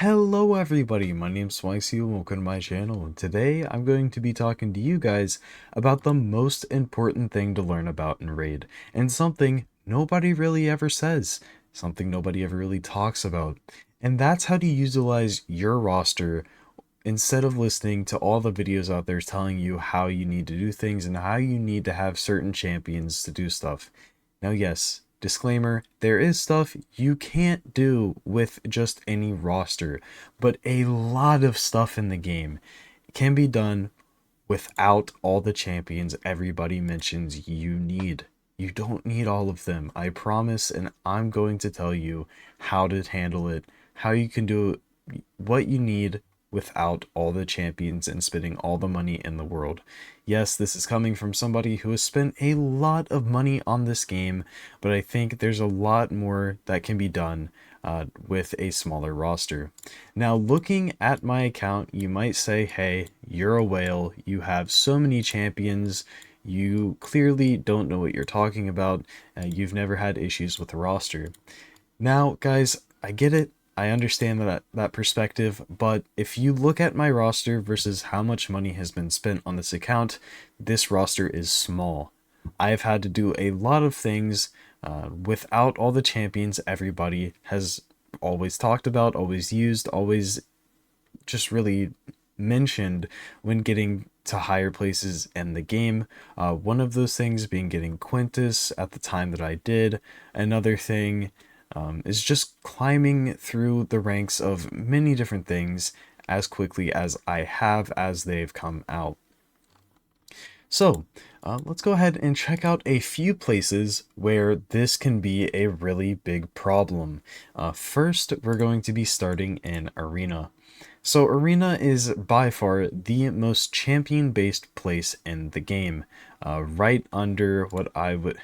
Hello everybody, my name's Swicey and welcome to my channel, and today I'm going to be talking to you guys about the most important thing to learn about in Raid, and something nobody really ever says, something nobody ever really talks about, and that's how to utilize your roster instead of listening to all the videos out there telling you how you need to do things and how you need to have certain champions to do stuff. Now, yes, disclaimer, there is stuff you can't do with just any roster, but a lot of stuff in the game can be done without all the champions everybody mentions you need. You don't need all of them, I promise, and I'm going to tell you how to handle it, how you can do what you need without all the champions and spending all the money in the world. Yes, this is coming from somebody who has spent a lot of money on this game, but I think there's a lot more that can be done with a smaller roster. Now, looking at my account, you might say, hey, you're a whale, you have so many champions, you clearly don't know what you're talking about, you've never had issues with the roster. Now, guys, I get it. I understand that perspective, but if you look at my roster versus how much money has been spent on this account, this roster is small. I've had to do a lot of things without all the champions everybody has always talked about, always used, always just really mentioned when getting to higher places in the game. One of those things being getting Quintus at the time that I did. Another thing is just climbing through the ranks of many different things as quickly as I have as they've come out. So, let's go ahead and check out a few places where this can be a really big problem. First, we're going to be starting in Arena. So Arena is by far the most champion-based place in the game, right under what I would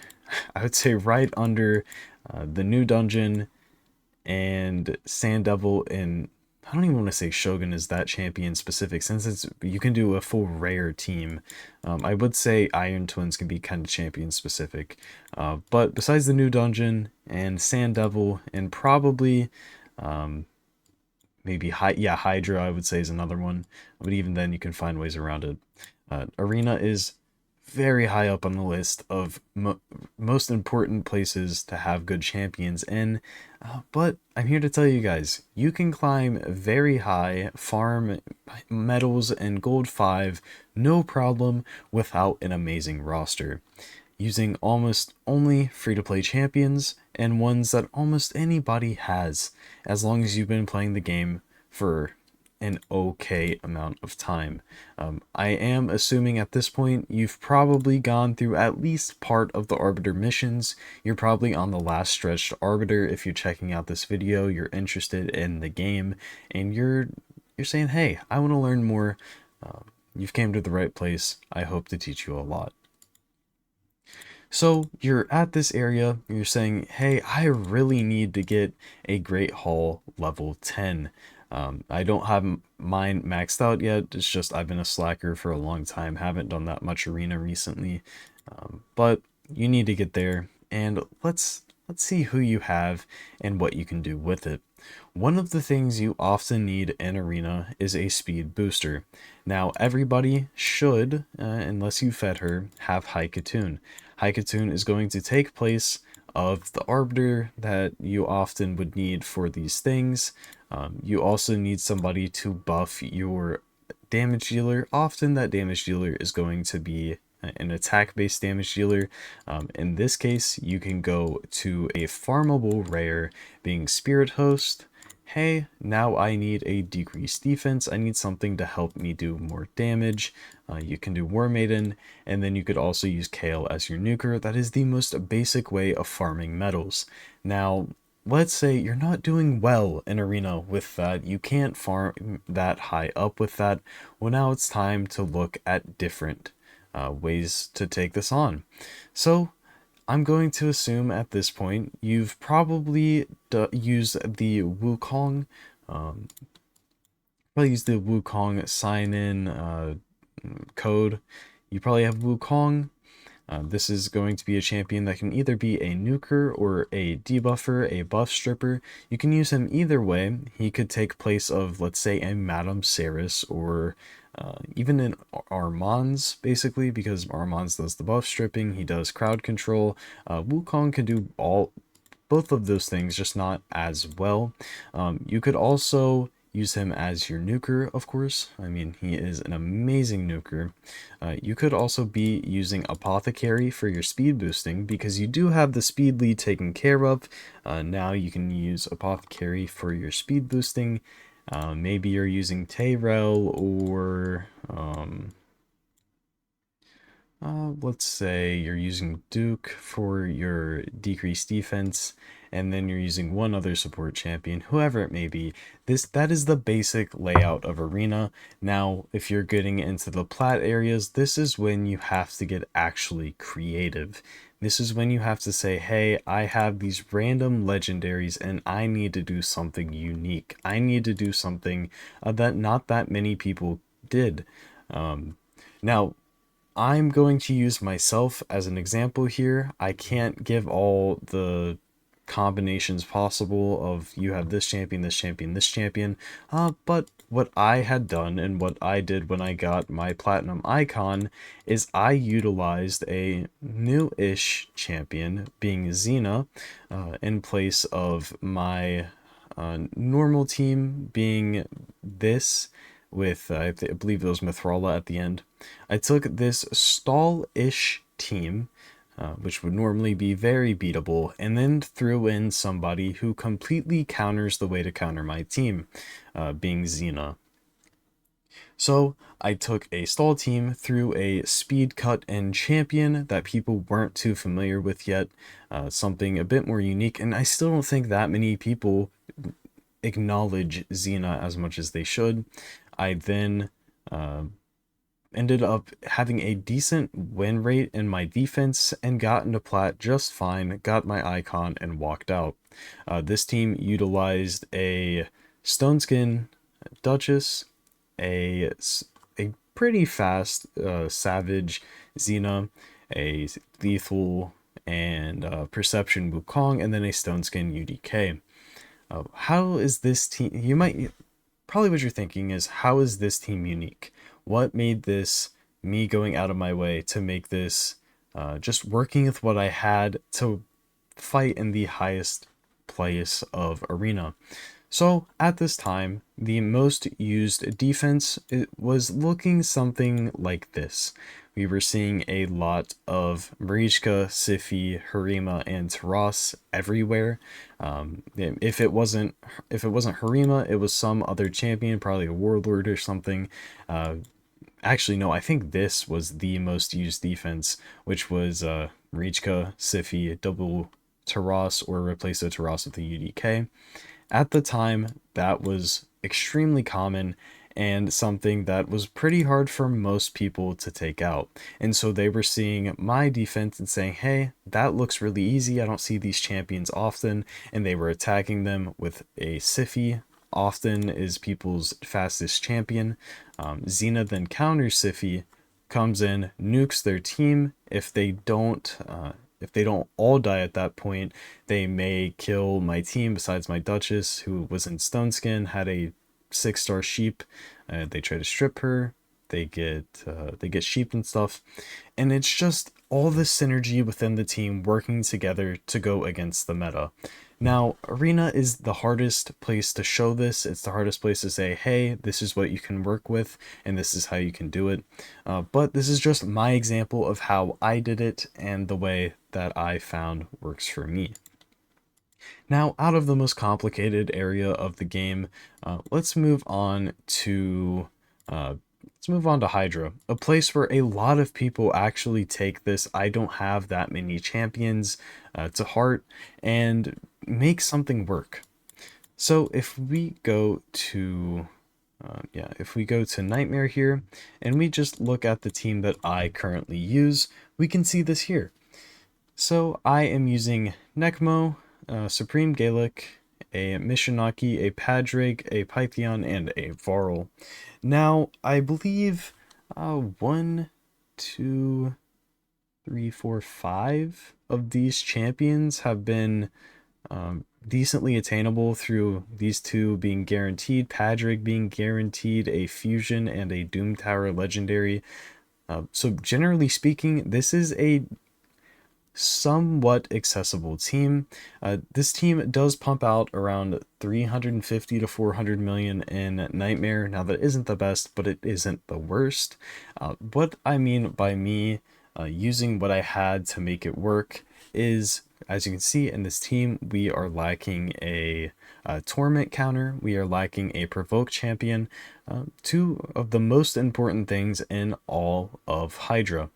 say right under the new dungeon and Sand Devil, and I don't even want to say Shogun is that champion specific since you can do a full rare team. I would say Iron Twins can be kind of champion specific, but besides the new dungeon and Sand Devil and probably maybe Hydra, I would say, is another one, but even then you can find ways around it. Arena is very high up on the list of most important places to have good champions in, but I'm here to tell you guys, you can climb very high, farm medals and gold 5, no problem, without an amazing roster, using almost only free-to-play champions and ones that almost anybody has, as long as you've been playing the game for an okay amount of time. I am assuming at this point you've probably gone through at least part of the Arbiter missions. You're probably on the last stretch to Arbiter. If you're checking out this video, you're interested in the game, and you're saying, hey, I want to learn more. You've came to the right place. I hope to teach you a lot. So you're at this area, you're saying, hey, I really need to get a Great Hall level 10. I don't have mine maxed out yet. It's just I've been a slacker for a long time, haven't done that much arena recently, but you need to get there, and let's see who you have and what you can do with it. One of the things you often need in arena is a speed booster. Now everybody should, unless you fed her, have High Katoon. High Katoon is going to take place of the Arbiter that you often would need for these things. You also need somebody to buff your damage dealer. Often that damage dealer is going to be an attack-based damage dealer. In this case, you can go to a farmable rare being Spirit Host. Hey, now I need a decreased defense. I need something to help me do more damage. You can do War Maiden, and then you could also use Kale as your nuker. That is the most basic way of farming medals. Now, let's say you're not doing well in arena with that, you can't farm that high up with that. Well, now it's time to look at different ways to take this on. So I'm going to assume at this point you've probably used the Wukong, sign-in code. You probably have Wukong. This is going to be a champion that can either be a nuker or a debuffer, a buff stripper. You can use him either way. He could take place of, let's say, a Madame Ceres or even an Armand's, basically, because Armand's does the buff stripping, he does crowd control. Wukong can do both of those things, just not as well. You could also use him as your nuker, of course. I mean, he is an amazing nuker. You could also be using Apothecary for your speed boosting, because you do have the speed lead taken care of. Now you can use Apothecary for your speed boosting. Maybe you're using Tayrel or let's say you're using Duke for your decreased defense, and then you're using one other support champion, whoever it may be. That is the basic layout of Arena. Now, if you're getting into the plat areas, this is when you have to get actually creative. This is when you have to say, hey, I have these random legendaries and I need to do something unique. I need to do something that not that many people did. Now, I'm going to use myself as an example here. I can't give all the combinations possible of you have this champion, this champion, this champion. But what I had done and what I did when I got my platinum icon is I utilized a new-ish champion, being Xena, in place of my normal team being this with, I believe it was Mithrala at the end. I took this stall-ish team, which would normally be very beatable, and then threw in somebody who completely counters the way to counter my team, being Xena. So I took a stall team, threw a speed cut and champion that people weren't too familiar with yet, something a bit more unique, and I still don't think that many people acknowledge Xena as much as they should. I then ended up having a decent win rate in my defense and got into plat just fine, got my icon, and walked out. This team utilized a Stoneskin Duchess, a pretty fast Savage Xena, a Lethal and Perception Wukong, and then a Stoneskin UDK. How is this team? You might probably what you're thinking is, how is this team unique? What made this me going out of my way to make this just working with what I had to fight in the highest place of Arena? So at this time, the most used defense was looking something like this. We were seeing a lot of Marichka, Siphi, Harima, and Taras everywhere. If it wasn't Harima, it was some other champion, probably a warlord or something. Actually, no, I think this was the most used defense, which was Marichka, Siphi, double Taras, or replace the Taras with the UDK. At the time, that was extremely common and something that was pretty hard for most people to take out. And so they were seeing my defense and saying, hey, that looks really easy. I don't see these champions often. And they were attacking them with a Siphi. Often is people's fastest champion. Xena then counters Siphi, comes in, nukes their team. If they don't all die at that point, they may kill my team besides my Duchess, who was in Stoneskin, had a 6-star sheep. They try to strip her. They get sheep and stuff. And it's just all the synergy within the team working together to go against the meta. Now, Arena is the hardest place to show this. It's the hardest place to say, hey, this is what you can work with, and this is how you can do it. But this is just my example of how I did it and the way that I found works for me. Now, out of the most complicated area of the game, let's move on to Hydra, a place where a lot of people actually take this "I don't have that many champions" to heart and make something work. So if we go to Nightmare here, and we just look at the team that I currently use, we can see this here. So I am using Necmo, Supreme Gaelic, a Mishinaki, a Padraig, a Pythion, and a Varl. Now, I believe 1, 2, three, four, five of these champions have been decently attainable through these two being guaranteed, Padric being guaranteed a fusion and a Doom Tower legendary. So generally speaking, this is a somewhat accessible team. This team does pump out around 350 to 400 million in Nightmare. Now that isn't the best, but it isn't the worst. What I mean by me using what I had to make it work is, as you can see in this team, we are lacking a Torment counter. We are lacking a Provoke champion. Two of the most important things in all of Hydra.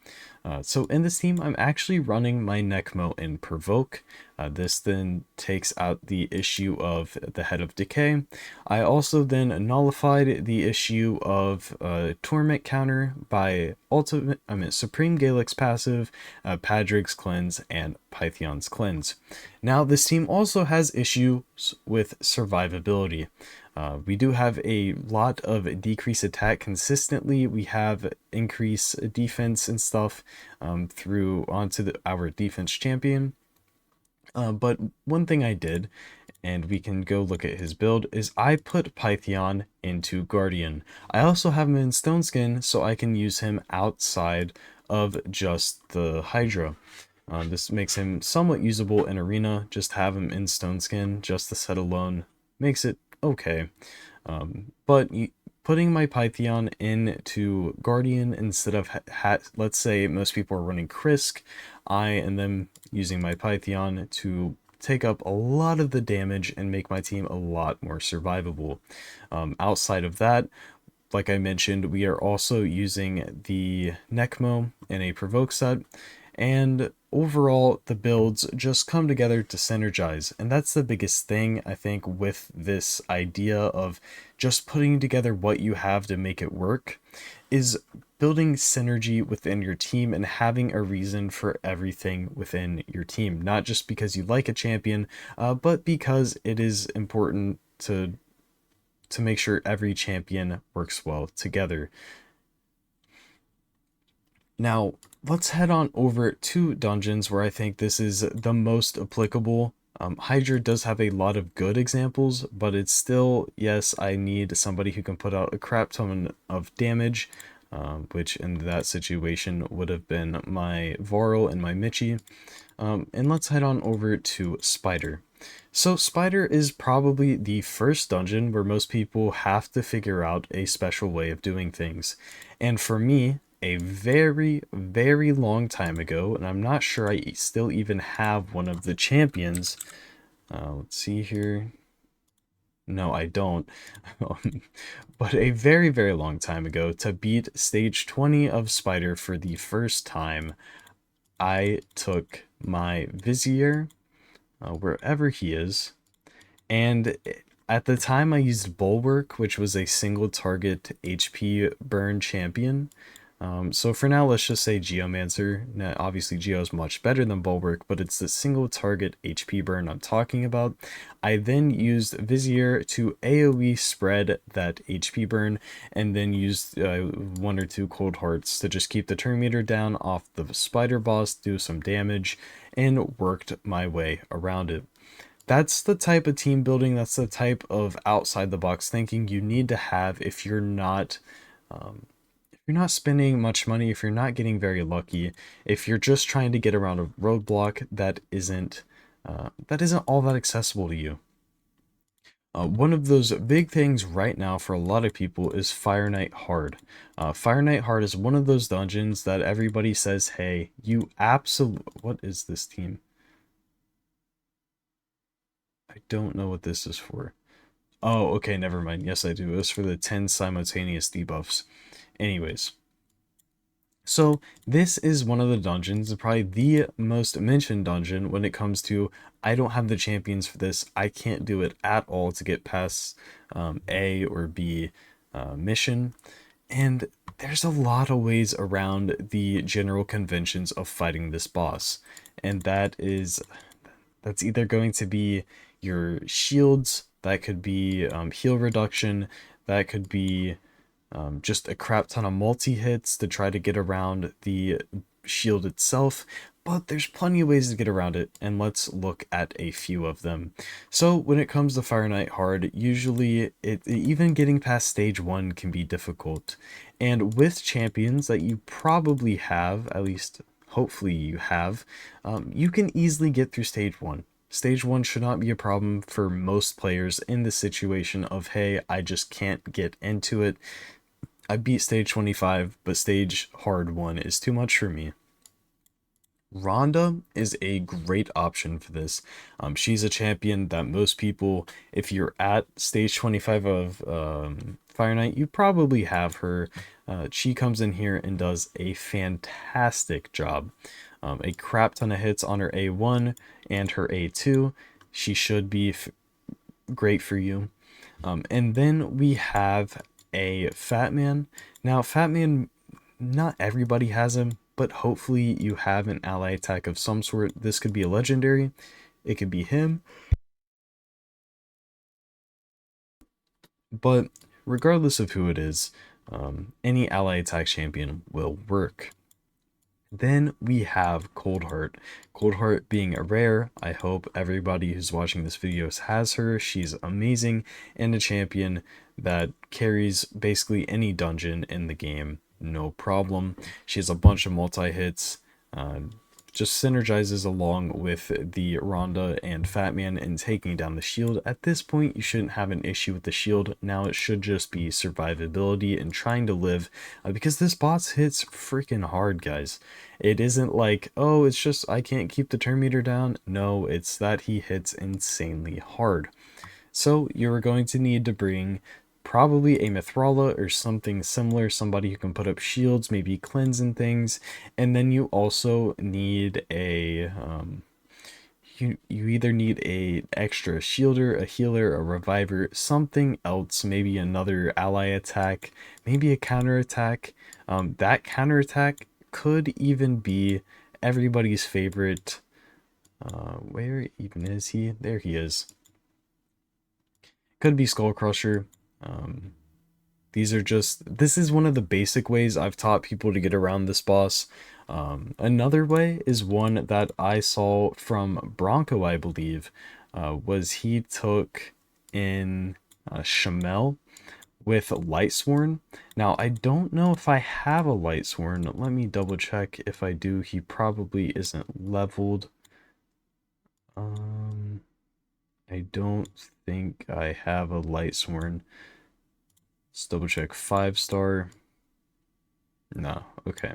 So in this team, I'm actually running my Necmo in Provoke. This then takes out the issue of the Head of Decay. I also then nullified the issue of Torment counter by Supreme Gaelix passive, Padric's Cleanse, and Pythion's Cleanse. Now this team also has issues with survivability. We do have a lot of decreased attack consistently. We have increased defense and stuff through onto our defense champion. But one thing I did, and we can go look at his build, is I put Python into Guardian. I also have him in Stone Skin, so I can use him outside of just the Hydra. This makes him somewhat usable in Arena. Just have him in Stone Skin, just the set alone makes it okay. But putting my Python into Guardian instead of let's say most people are running Krisk, I am then using my Python to take up a lot of the damage and make my team a lot more survivable. Outside of that, like I mentioned, we are also using the Necmo in a Provoke set, and overall the builds just come together to synergize. And that's the biggest thing, I think, with this idea of just putting together what you have to make it work, is building synergy within your team and having a reason for everything within your team. Not just because you like a champion, but because it is important to make sure every champion works well together. Now, let's head on over to dungeons where I think this is the most applicable. Hydra does have a lot of good examples, but it's still, yes, I need somebody who can put out a crap ton of damage, which in that situation would have been my Varl and my Michi. And let's head on over to Spider. So Spider is probably the first dungeon where most people have to figure out a special way of doing things. And for me, a very, very long time ago, and I'm not sure I still even have one of the champions. Let's see here. No, I don't. But a very, very long time ago, to beat stage 20 of Spider for the first time, I took my Vizier, wherever he is, and at the time I used Bulwark, which was a single target HP burn champion. So for now, let's just say Geomancer. Now, obviously Geo is much better than Bulwark, but it's the single target HP burn I'm talking about. I then used Vizier to AoE spread that HP burn, and then used one or two Cold Hearts to just keep the turn meter down off the Spider boss, do some damage, and worked my way around it. That's the type of team building, that's the type of outside the box thinking you need to have if you're not spending much money, if you're not getting very lucky, if you're just trying to get around a roadblock that isn't all that accessible to you. One of those big things right now for a lot of people is Fire Knight Hard. Fire Knight Hard is one of those dungeons that everybody says, hey, you absolutely... What is this team? I don't know what this is for. Oh, okay, never mind. Yes, I do. It was for the 10 simultaneous debuffs. Anyways, so this is one of the dungeons, probably the most mentioned dungeon when it comes to, I don't have the champions for this, I can't do it at all to get past A or B mission. And there's a lot of ways around the general conventions of fighting this boss. And that's either going to be your shields, that could be heal reduction, that could be just a crap ton of multi-hits to try to get around the shield itself, but there's plenty of ways to get around it, and let's look at a few of them. So when it comes to Fire Knight hard, usually even getting past stage 1 can be difficult. And with champions that you probably have, at least hopefully you have, you can easily get through stage 1. Stage 1 should not be a problem for most players in the situation of, hey, I just can't get into it. I beat stage 25, but stage hard 1 is too much for me. Rhonda is a great option for this. She's a champion that most people, if you're at stage 25 of Fire Knight, you probably have her. She comes in here and does a fantastic job. A crap ton of hits on her A1 and her A2. She should be great for you. And then we have a Fat Man. Now, Fat Man, not everybody has him, but hopefully you have an ally attack of some sort. This could be a legendary. It could be him. But regardless of who it is, any ally attack champion will work. Then we have Coldheart. Coldheart being a rare, I hope everybody who's watching this video has her. She's amazing and a champion that carries basically any dungeon in the game, no problem. She has a bunch of multi-hits, just synergizes along with the Rhonda and Fat Man in taking down the shield. At this point, you shouldn't have an issue with the shield. Now it should just be survivability and trying to live, because this boss hits freaking hard, guys. It isn't like, oh, it's just I can't keep the turn meter down. No, it's that he hits insanely hard. So you're going to need to bring probably a Mithrala or something similar, somebody who can put up shields, maybe cleanse and things. And then you also need a you either need a extra shielder, a healer, a reviver, something else, maybe another ally attack, maybe a counter attack. That counter attack could even be everybody's favorite. Where even is he? There he is. Could be Skull Crusher. This is one of the basic ways I've taught people to get around this boss. Another way is one that I saw from Bronco, I believe, was he took in Shamel with Lightsworn. Now, I don't know if I have a Lightsworn. Let me double check. If I do, he probably isn't leveled. I don't think I have a Lightsworn. Let's double check. 5-star. No, okay.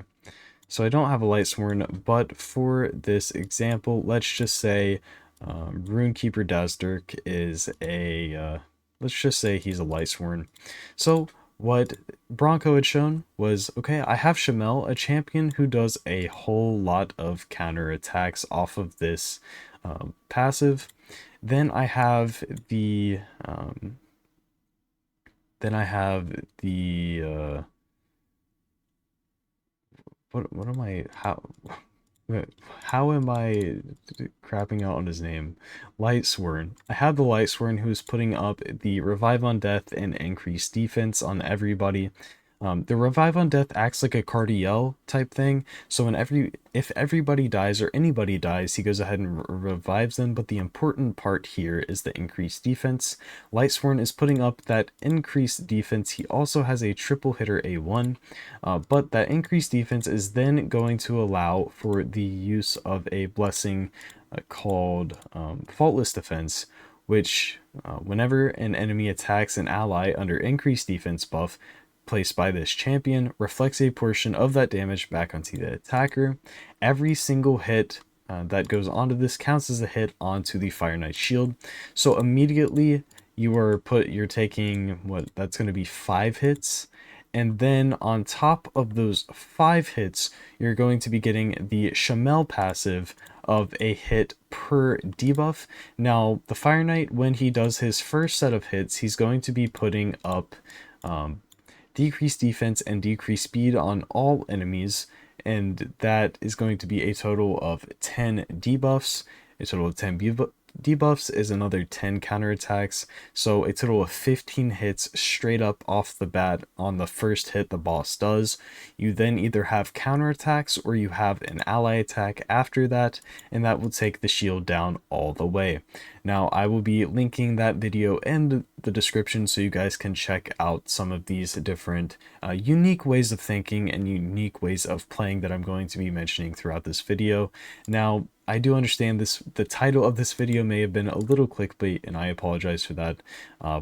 So I don't have a Lightsworn, but for this example, let's just say Runekeeper Dazdurk is a, let's just say he's a Lightsworn. So what Bronco had shown was, okay, I have Shamel, a champion who does a whole lot of counter attacks off of this passive. Then I have the what am I, how am I crapping out on his name? Lightsworn. I have the Lightsworn who's putting up the Revive on Death and increased defense on everybody. The Revive on Death acts like a Cardiel type thing, so if everybody dies or anybody dies, he goes ahead and revives them, but the important part here is the increased defense. Lightsworn is putting up that increased defense. He also has a triple hitter A1, but that increased defense is then going to allow for the use of a blessing called Faultless Defense, which whenever an enemy attacks an ally under increased defense buff, placed by this champion, reflects a portion of that damage back onto the attacker. Every single hit that goes onto this counts as a hit onto the Fire Knight shield. So immediately you're taking that's going to be 5 hits, and then on top of those 5 hits, you're going to be getting the Shamel passive of a hit per debuff. Now, the Fire Knight, when he does his first set of hits, he's going to be putting up decreased defense and decreased speed on all enemies, and that is going to be a total of 10 debuffs, a total of 10 debuffs is another 10 counterattacks, so a total of 15 hits straight up off the bat on the first hit the boss does. You then either have counterattacks or you have an ally attack after that, and that will take the shield down all the way. Now, I will be linking that video in the description so you guys can check out some of these different unique ways of thinking and unique ways of playing that I'm going to be mentioning throughout this video. Now, I do understand the title of this video may have been a little clickbait, and I apologize for that,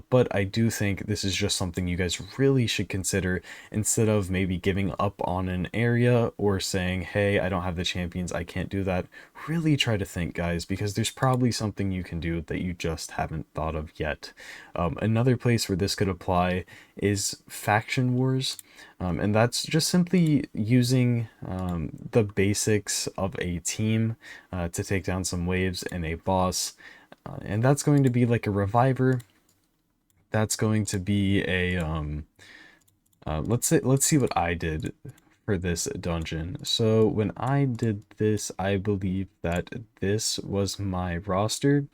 but I do think this is just something you guys really should consider instead of maybe giving up on an area or saying, hey, I don't have the champions, I can't do that. Really try to think, guys, because there's probably something you can do that you just haven't thought of yet. Another place where this could apply is faction wars. And that's just simply using the basics of a team to take down some waves and a boss. And that's going to be like a reviver. That's going to be a let's see what I did for this dungeon. So when I did this, I believe that this was my roster.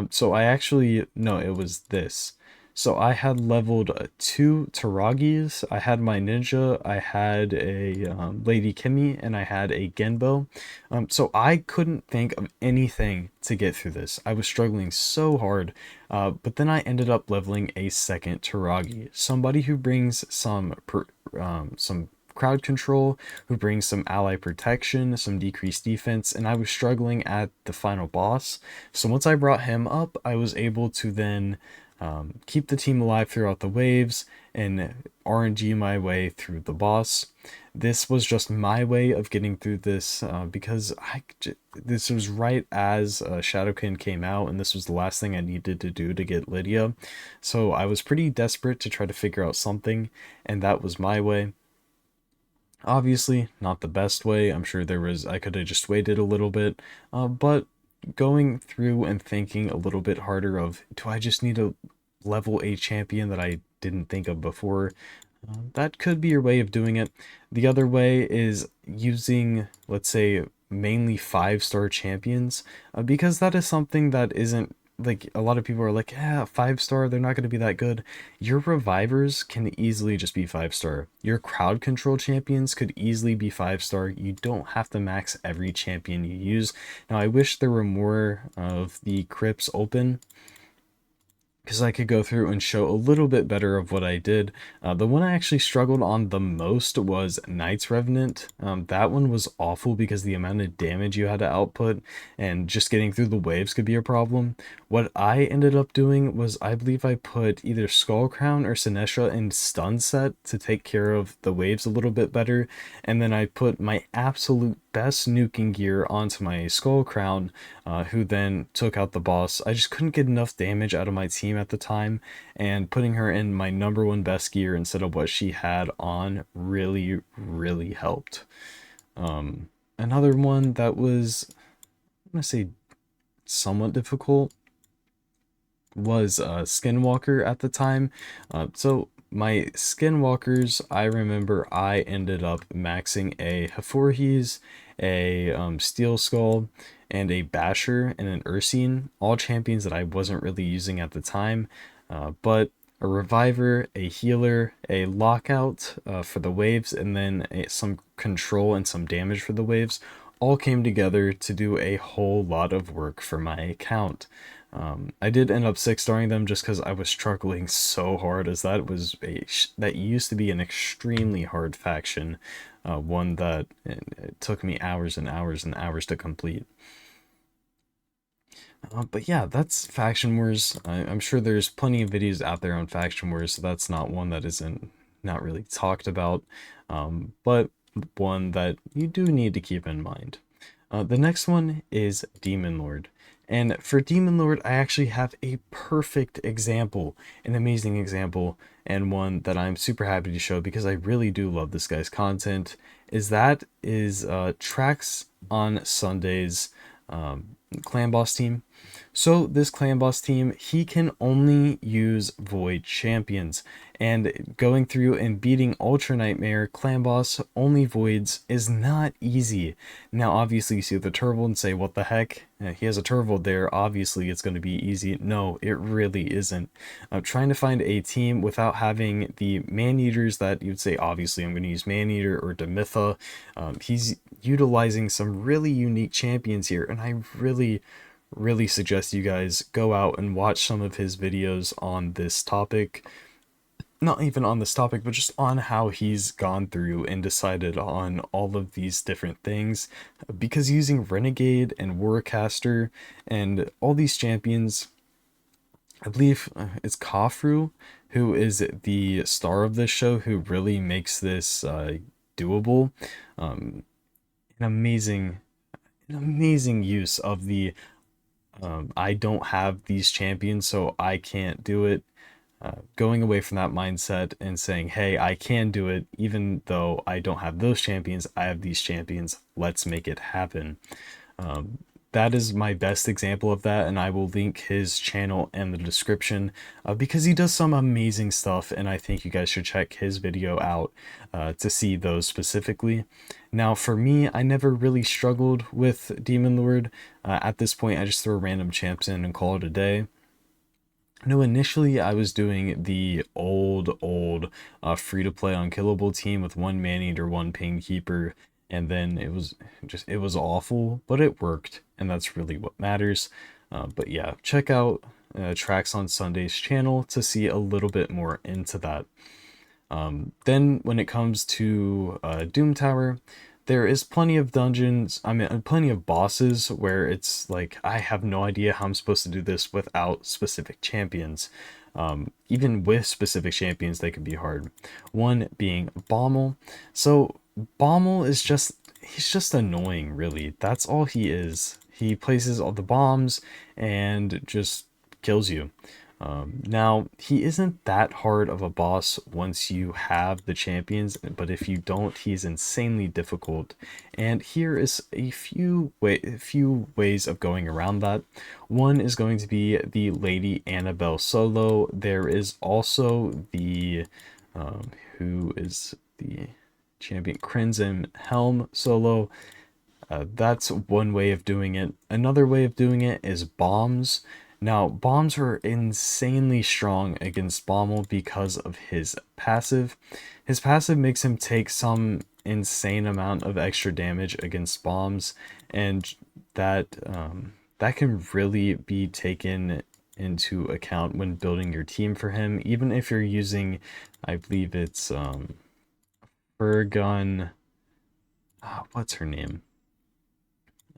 So I actually, no, it was this. So I had leveled 2 Taragis, I had my ninja, I had a Lady Kimmy, and I had a Genbo. So I couldn't think of anything to get through this. I was struggling so hard, but then I ended up leveling a second Taragi, somebody who brings some crowd control, who brings some ally protection, some decreased defense, and I was struggling at the final boss. So once I brought him up, I was able to then keep the team alive throughout the waves and RNG my way through the boss. This was just my way of getting through this because this was right as Shadowkin came out, and this was the last thing I needed to do to get Lydia. So I was pretty desperate to try to figure out something, and that was my way. Obviously, not the best way. I'm sure I could have just waited a little bit, but going through and thinking a little bit harder of, do I just need to level a champion that I didn't think of before? That could be your way of doing it. The other way is using, let's say, mainly 5-star champions, because that is something that isn't, like, a lot of people are like, yeah, 5-star, they're not going to be that good. Your revivers can easily just be 5-star. Your crowd control champions could easily be 5-star. You don't have to max every champion you use. Now, I wish there were more of the crypts open, because I could go through and show a little bit better of what I did. The one I actually struggled on the most was Knight's Revenant. That one was awful because the amount of damage you had to output and just getting through the waves could be a problem. What I ended up doing was, I believe I put either Skull Crown or Sinesha in stun set to take care of the waves a little bit better, and then I put my absolute best nuking gear onto my Skull Crown, who then took out the boss. I just couldn't get enough damage out of my team at the time, and putting her in my #1 best gear instead of what she had on really helped. Another one that was, I'm gonna say, somewhat difficult was Skinwalker at the time. So my Skinwalkers, I remember I ended up maxing a Haforhes, a Steel Skull, and a Basher, and an Ursine, all champions that I wasn't really using at the time, but a Reviver, a Healer, a Lockout for the waves, and then some control and some damage for the waves, all came together to do a whole lot of work for my account. I did end up 6-starring them just because I was struggling so hard, as that was that used to be an extremely hard faction, one that it took me hours and hours and hours to complete. But yeah, that's Faction Wars. I'm sure there's plenty of videos out there on Faction Wars, so that's not one that isn't not really talked about, but one that you do need to keep in mind. The next one is Demon Lord. And for Demon Lord, I actually have a perfect example, an amazing example, and one that I'm super happy to show because I really do love this guy's content. Tracks on Sundays clan boss team. So this clan boss team, he can only use void champions, and going through and beating Ultra Nightmare clan boss only voids is not easy. Now obviously you see the turtle and say, what the heck? He has a turtle there, obviously it's going to be easy. No, it really isn't. Trying to find a team without having the man-eaters that you'd say, obviously I'm going to use man-eater or Demitha. He's utilizing some really unique champions here, and I really suggest you guys go out and watch some of his videos on this topic. Not even on this topic, but just on how he's gone through and decided on all of these different things. Because using Renegade and Warcaster and all these champions, I believe it's Kafru who is the star of this show, who really makes this doable. An amazing use of the I don't have these champions, so I can't do it. Going away from that mindset and saying, hey, I can do it, even though I don't have those champions, I have these champions, let's make it happen. That is my best example of that, and I will link his channel in the description because he does some amazing stuff, and I think you guys should check his video out to see those specifically. Now for me, I never really struggled with Demon Lord. At this point, I just throw random champs in and call it a day. No, initially I was doing the old free-to-play unkillable team with one man-eater, one painkeeper, and then it was awful, but it worked, and that's really what matters. But yeah, check out Tracks on Sunday's channel to see a little bit more into that. Then when it comes to Doom Tower, there is plenty of dungeons, plenty of bosses where it's like, I have no idea how I'm supposed to do this without specific champions. Even with specific champions, they can be hard. One being Bommal. So Bommal is he's just annoying, really. That's all he is. He places all the bombs and just kills you. Now, he isn't that hard of a boss once you have the champions, but if you don't, he's insanely difficult. And here is a few ways of going around that. One is going to be the Lady Annabelle solo. There is also the, who is the champion, Crimson Helm solo. That's one way of doing it. Another way of doing it is bombs. Now, bombs are insanely strong against Bommal because of his passive. His passive makes him take some insane amount of extra damage against bombs, and that can really be taken into account when building your team for him, even if you're using, I believe it's Furgun, what's her name?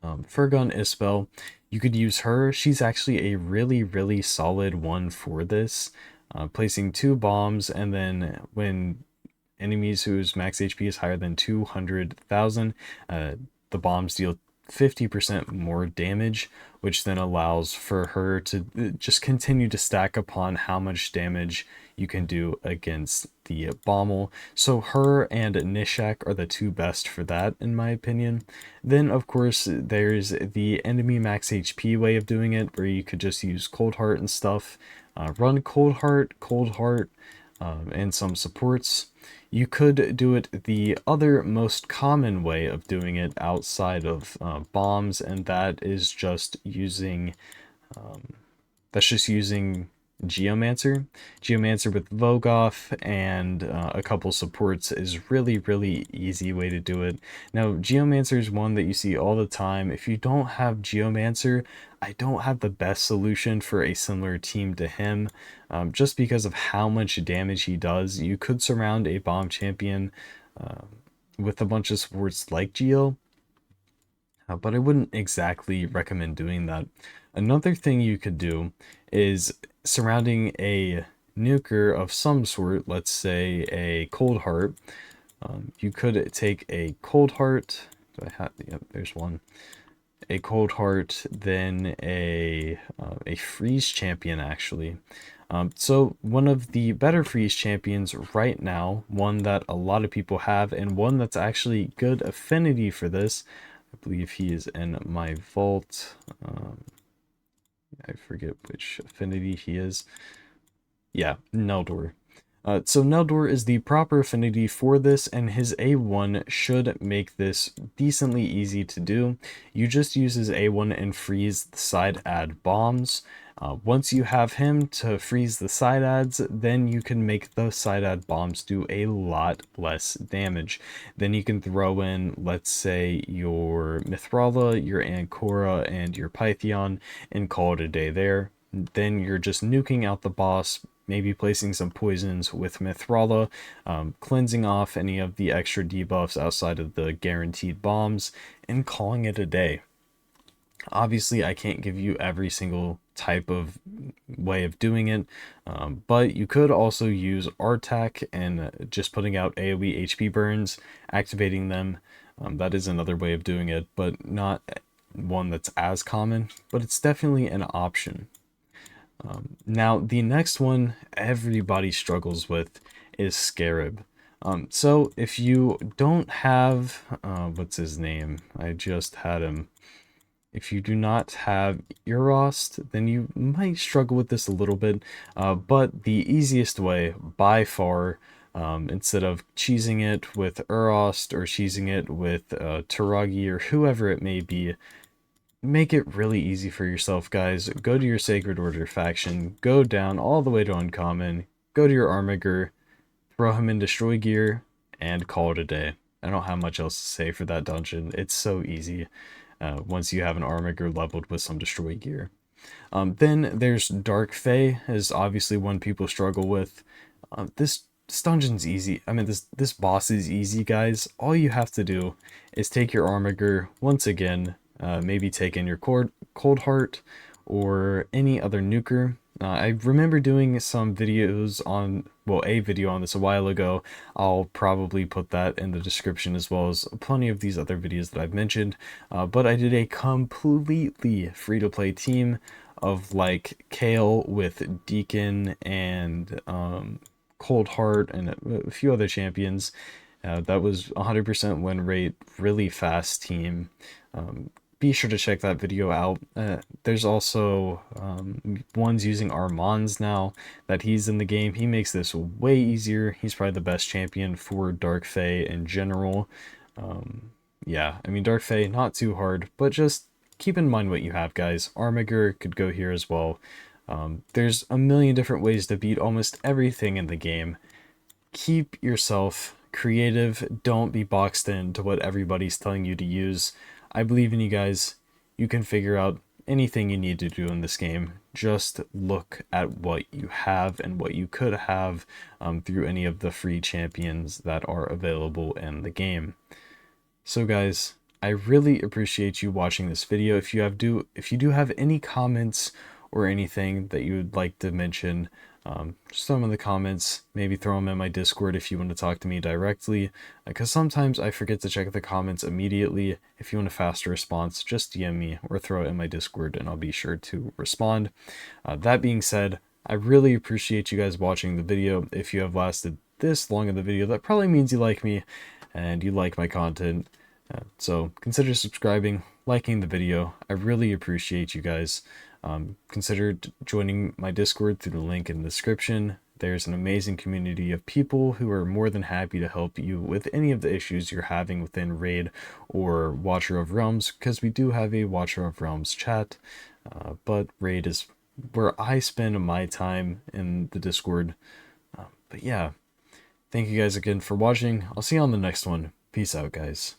Furgun Isbel. You could use her. She's actually a really solid one for this. Placing 2 bombs, and then when enemies whose max HP is higher than 200,000, the bombs deal 50% more damage, which then allows for her to just continue to stack upon how much damage you can do against the Bommal. So her and Nishak are the 2 best for that, in my opinion. Then of course there's the enemy max HP way of doing it, where you could just use Cold Heart and stuff. Run Cold Heart, and some supports. You could do it the other most common way of doing it outside of bombs, and that is just using Geomancer. Geomancer with Vogoth and a couple supports is really easy way to do it. Now, Geomancer is one that you see all the time. If you don't have Geomancer, I don't have the best solution for a similar team to him, just because of how much damage he does. You could surround a bomb champion with a bunch of supports like Geo, but I wouldn't exactly recommend doing that. Another thing you could do is surrounding a nuker of some sort, let's say a Cold Heart. You could take a Cold Heart. Do I have? Yep, there's one. A Cold Heart, then a Freeze champion, actually. So one of the better Freeze champions right now, one that a lot of people have, and one that's actually good affinity for this. I believe he is in my vault. I forget which affinity he is. Yeah, Neldor. So Neldor is the proper affinity for this, and his A1 should make this decently easy to do. You just use his A1 and freeze the side add bombs. Once you have him to freeze the side adds, then you can make the side add bombs do a lot less damage. Then you can throw in, let's say, your Mithrala, your Ancora, and your Pythion, and call it a day there. Then you're just nuking out the boss, maybe placing some poisons with Mithrala, cleansing off any of the extra debuffs outside of the guaranteed bombs, and calling it a day. Obviously, I can't give you every single type of way of doing it, but you could also use RTAC and just putting out AoE HP burns, activating them. That is another way of doing it, but not one that's as common, but it's definitely an option. Now, the next one everybody struggles with is Scarab. So if you don't have, what's his name? I just had him. If you do not have Urost, then you might struggle with this a little bit, but the easiest way, by far, instead of cheesing it with Urost or cheesing it with Taragi or whoever it may be, make it really easy for yourself, guys. Go to your Sacred Order faction, go down all the way to Uncommon, go to your Armiger, throw him in Destroy Gear, and call it a day. I don't have much else to say for that dungeon. It's so easy once you have an Armiger leveled with some Destroy Gear. Then there's Dark Fae, is obviously one people struggle with. This dungeon's easy. I mean, this boss is easy, guys. All you have to do is take your Armiger once again, maybe take in your Cold Heart or any other nuker. I remember doing some videos on, well, a video on this a while ago. I'll probably put that in the description as well as plenty of these other videos that I've mentioned. But I did a completely free-to-play team of like Kale with Deacon and Cold Heart and a few other champions. That was 100% win rate, really fast team. Be sure to check that video out. There's also ones using Armands now that he's in the game. He makes this way easier. He's probably the best champion for Dark Fae in general. Yeah, I mean, Dark Fae, not too hard, but just keep in mind what you have, guys. Armiger could go here as well. There's a million different ways to beat almost everything in the game. Keep yourself creative. Don't be boxed into what everybody's telling you to use. I believe in you guys. You can figure out anything you need to do in this game. Just look at what you have and what you could have through any of the free champions that are available in the game. So guys, I really appreciate you watching this video. If you do have any comments or anything that you would like to mention, just throw them in the comments. Maybe throw them in my Discord if you want to talk to me directly, because sometimes I forget to check the comments immediately. If you want a faster response, just DM me or throw it in my Discord and I'll be sure to respond. That being said, I really appreciate you guys watching the video. If you have lasted this long in the video, that probably means you like me and you like my content. So consider subscribing, liking the video. I really appreciate you guys. Consider joining my Discord through the link in the description. There's an amazing community of people who are more than happy to help you with any of the issues you're having within Raid or Watcher of Realms, because we do have a Watcher of Realms chat, but Raid is where I spend my time in the Discord. But yeah, thank you guys again for watching. I'll see you on the next one. Peace out, guys.